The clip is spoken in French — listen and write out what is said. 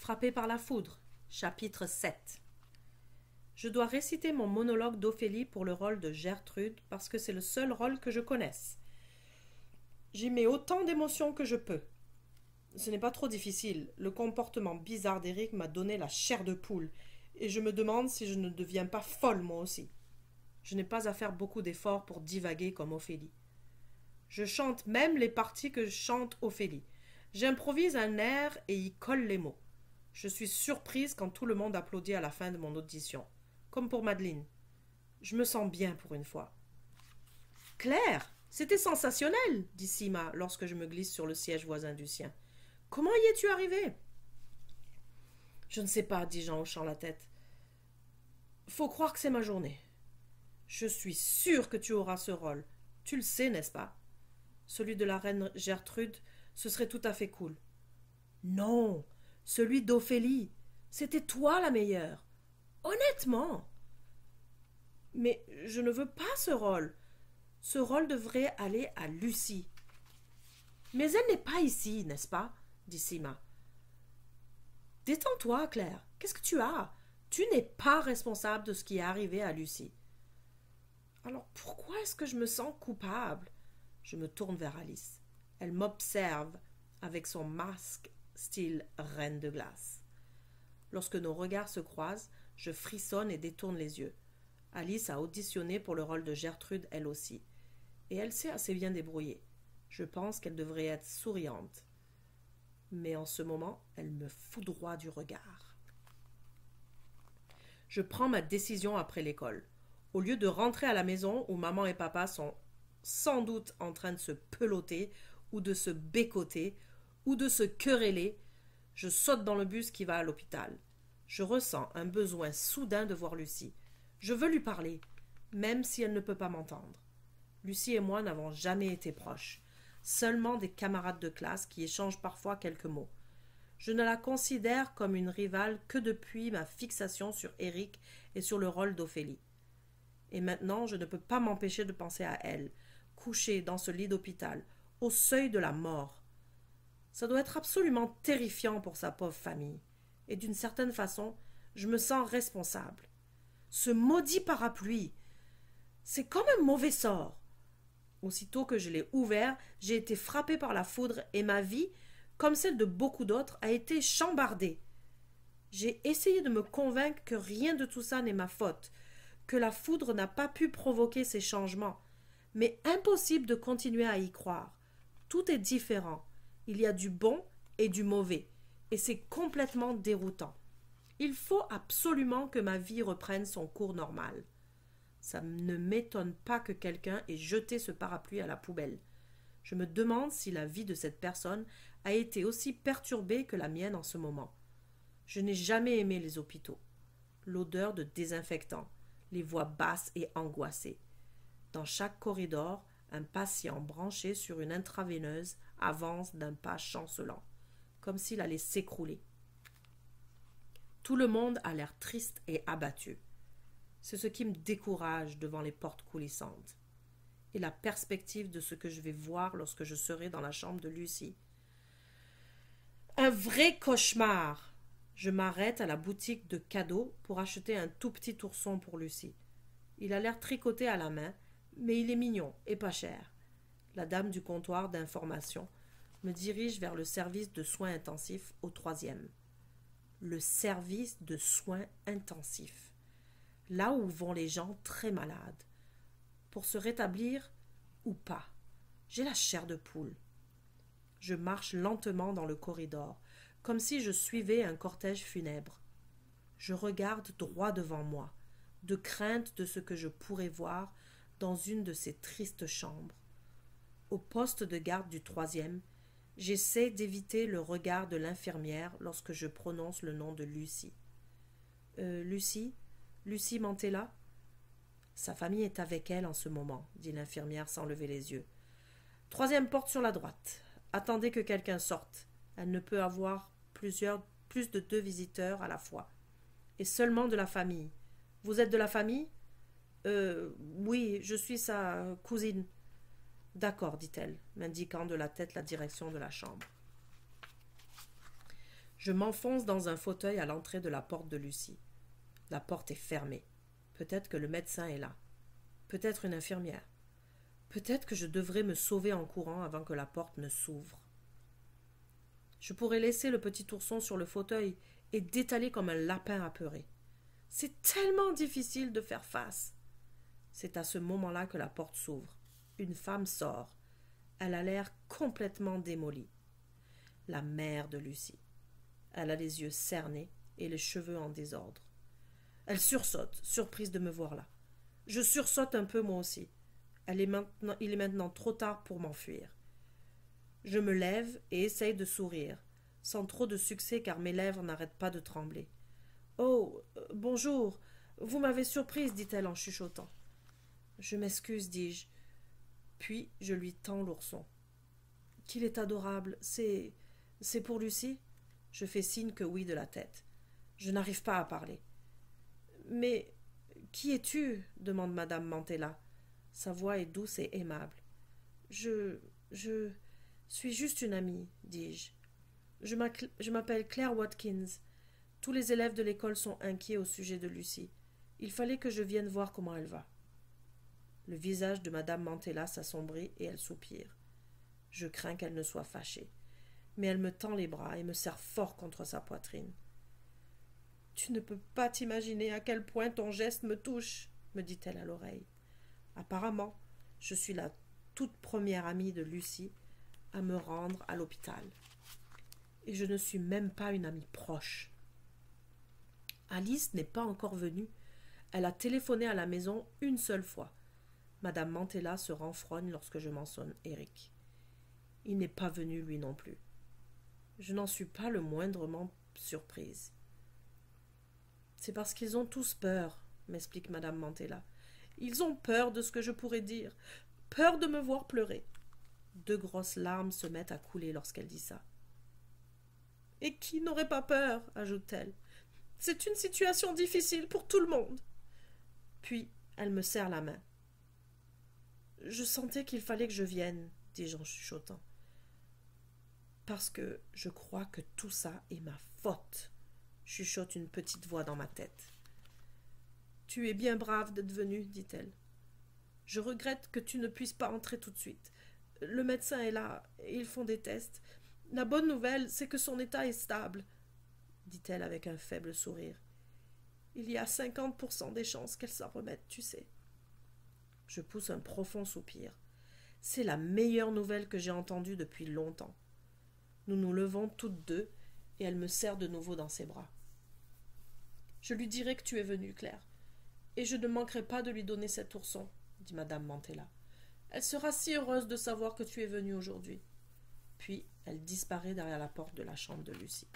frappée par la foudre. Chapitre 7. Je dois réciter mon monologue d'Ophélie pour le rôle de Gertrude parce que c'est le seul rôle que je connaisse. J'y mets autant d'émotions que je peux. Ce n'est pas trop difficile. Le comportement bizarre d'Éric m'a donné la chair de poule et je me demande si je ne deviens pas folle moi aussi. Je n'ai pas à faire beaucoup d'efforts pour divaguer comme Ophélie. Je chante même les parties que chante Ophélie. J'improvise un air et y colle les mots. Je suis surprise quand tout le monde applaudit à la fin de mon audition, comme pour Madeleine. Je me sens bien pour une fois. « Claire, c'était sensationnel, dit Sima lorsque je me glisse sur le siège voisin du sien. Comment y es-tu arrivée ?»« Je ne sais pas, dit Jean hochant la tête. Faut croire que c'est ma journée. Je suis sûre que tu auras ce rôle. Tu le sais, n'est-ce pas? Celui de la reine Gertrude, ce serait tout à fait cool. Non, celui d'Ophélie. C'était toi la meilleure. Honnêtement. Mais je ne veux pas ce rôle. Ce rôle devrait aller à Lucie. Mais elle n'est pas ici, n'est-ce pas? Dit Sima. Détends-toi, Claire. Qu'est-ce que tu as? Tu n'es pas responsable de ce qui est arrivé à Lucie. Alors pourquoi est-ce que je me sens coupable? Je me tourne vers Alice. Elle m'observe avec son masque style reine de glace. Lorsque nos regards se croisent, je frissonne et détourne les yeux. Alice a auditionné pour le rôle de Gertrude elle aussi. Et elle s'est assez bien débrouillée. Je pense qu'elle devrait être souriante. Mais en ce moment, elle me foudroie du regard. Je prends ma décision après l'école. Au lieu de rentrer à la maison où maman et papa sont sans doute en train de se peloter ou de se bécoter ou de se quereller, je saute dans le bus qui va à l'hôpital. Je ressens un besoin soudain de voir Lucie. Je veux lui parler, même si elle ne peut pas m'entendre. Lucie et moi n'avons jamais été proches, seulement des camarades de classe qui échangent parfois quelques mots. Je ne la considère comme une rivale que depuis ma fixation sur Éric et sur le rôle d'Ophélie. Et maintenant, je ne peux pas m'empêcher de penser à elle, couchée dans ce lit d'hôpital, au seuil de la mort. Ça doit être absolument terrifiant pour sa pauvre famille. Et d'une certaine façon, je me sens responsable. Ce maudit parapluie, c'est comme un mauvais sort. Aussitôt que je l'ai ouvert, j'ai été frappée par la foudre et ma vie, comme celle de beaucoup d'autres, a été chambardée. J'ai essayé de me convaincre que rien de tout ça n'est ma faute, que la foudre n'a pas pu provoquer ces changements. Mais impossible de continuer à y croire. Tout est différent. Il y a du bon et du mauvais. Et c'est complètement déroutant. Il faut absolument que ma vie reprenne son cours normal. Ça ne m'étonne pas que quelqu'un ait jeté ce parapluie à la poubelle. Je me demande si la vie de cette personne a été aussi perturbée que la mienne en ce moment. Je n'ai jamais aimé les hôpitaux. L'odeur de désinfectant, les voix basses et angoissées. Dans chaque corridor, un patient branché sur une intraveineuse avance d'un pas chancelant, comme s'il allait s'écrouler. Tout le monde a l'air triste et abattu. C'est ce qui me décourage devant les portes coulissantes. Et la perspective de ce que je vais voir lorsque je serai dans la chambre de Lucie. Un vrai cauchemar! Je m'arrête à la boutique de cadeaux pour acheter un tout petit ourson pour Lucie. Il a l'air tricoté à la main, mais il est mignon et pas cher. La dame du comptoir d'information me dirige vers le service de soins intensifs au 3e. Le service de soins intensifs. Là où vont les gens très malades. Pour se rétablir ou pas. J'ai la chair de poule. Je marche lentement dans le corridor, comme si je suivais un cortège funèbre. Je regarde droit devant moi, de crainte de ce que je pourrais voir dans une de ces tristes chambres. Au poste de garde du 3e, j'essaie d'éviter le regard de l'infirmière lorsque je prononce le nom de Lucie. Lucie? Lucie Mantella? Sa famille est avec elle en ce moment, dit l'infirmière sans lever les yeux. 3e porte sur la droite. Attendez que quelqu'un sorte. Elle ne peut avoir plus de 2 visiteurs à la fois. Et seulement de la famille. Vous êtes de la famille? Oui, je suis sa cousine. D'accord, dit-elle, m'indiquant de la tête la direction de la chambre. Je m'enfonce dans un fauteuil à l'entrée de la porte de Lucie. La porte est fermée. Peut-être que le médecin est là. Peut-être une infirmière. Peut-être que je devrais me sauver en courant avant que la porte ne s'ouvre. Je pourrais laisser le petit ourson sur le fauteuil et détaler comme un lapin apeuré. C'est tellement difficile de faire face. C'est à ce moment-là que la porte s'ouvre. Une femme sort. Elle a l'air complètement démolie. La mère de Lucie. Elle a les yeux cernés et les cheveux en désordre. Elle sursaute, surprise de me voir là. Je sursaute un peu moi aussi. Il est maintenant trop tard pour m'enfuir. Je me lève et essaye de sourire, sans trop de succès car mes lèvres n'arrêtent pas de trembler. « Oh, bonjour, vous m'avez surprise, dit-elle en chuchotant. Je m'excuse, dis-je. Puis je lui tends l'ourson. Qu'il est adorable, c'est pour Lucie? Je fais signe que oui de la tête. Je n'arrive pas à parler. Mais qui es-tu? Demande madame Mantella. Sa voix est douce et aimable. Je suis juste une amie, dis-je. Je m'appelle Claire Watkins. Tous les élèves de l'école sont inquiets au sujet de Lucie. Il fallait que je vienne voir comment elle va. Le visage de madame Mantella s'assombrit et elle soupire. Je crains qu'elle ne soit fâchée. Mais elle me tend les bras et me serre fort contre sa poitrine. « Tu ne peux pas t'imaginer à quel point ton geste me touche, me dit-elle à l'oreille. Apparemment, je suis la toute première amie de Lucie à me rendre à l'hôpital. Et je ne suis même pas une amie proche. Alice n'est pas encore venue. Elle a téléphoné à la maison une seule fois. Madame Mantella se renfrogne lorsque je mentionne Eric. Il n'est pas venu lui non plus. Je n'en suis pas le moindrement surprise. C'est parce qu'ils ont tous peur, m'explique madame Mantella. Ils ont peur de ce que je pourrais dire, peur de me voir pleurer. 2 grosses larmes se mettent à couler lorsqu'elle dit ça. Et qui n'aurait pas peur, ajoute-t-elle. C'est une situation difficile pour tout le monde. Puis elle me serre la main. Je sentais qu'il fallait que je vienne, dis-je en chuchotant. Parce que je crois que tout ça est ma faute, chuchote une petite voix dans ma tête. Tu es bien brave d'être venue, dit-elle. Je regrette que tu ne puisses pas entrer tout de suite. Le médecin est là, et ils font des tests. La bonne nouvelle, c'est que son état est stable, dit-elle avec un faible sourire. Il y a 50% des chances qu'elle s'en remette, tu sais. Je pousse un profond soupir. C'est la meilleure nouvelle que j'ai entendue depuis longtemps. Nous nous levons toutes deux, et elle me serre de nouveau dans ses bras. Je lui dirai que tu es venue, Claire, et je ne manquerai pas de lui donner cet ourson, dit madame Mantella. Elle sera si heureuse de savoir que tu es venue aujourd'hui. Puis elle disparaît derrière la porte de la chambre de Lucie.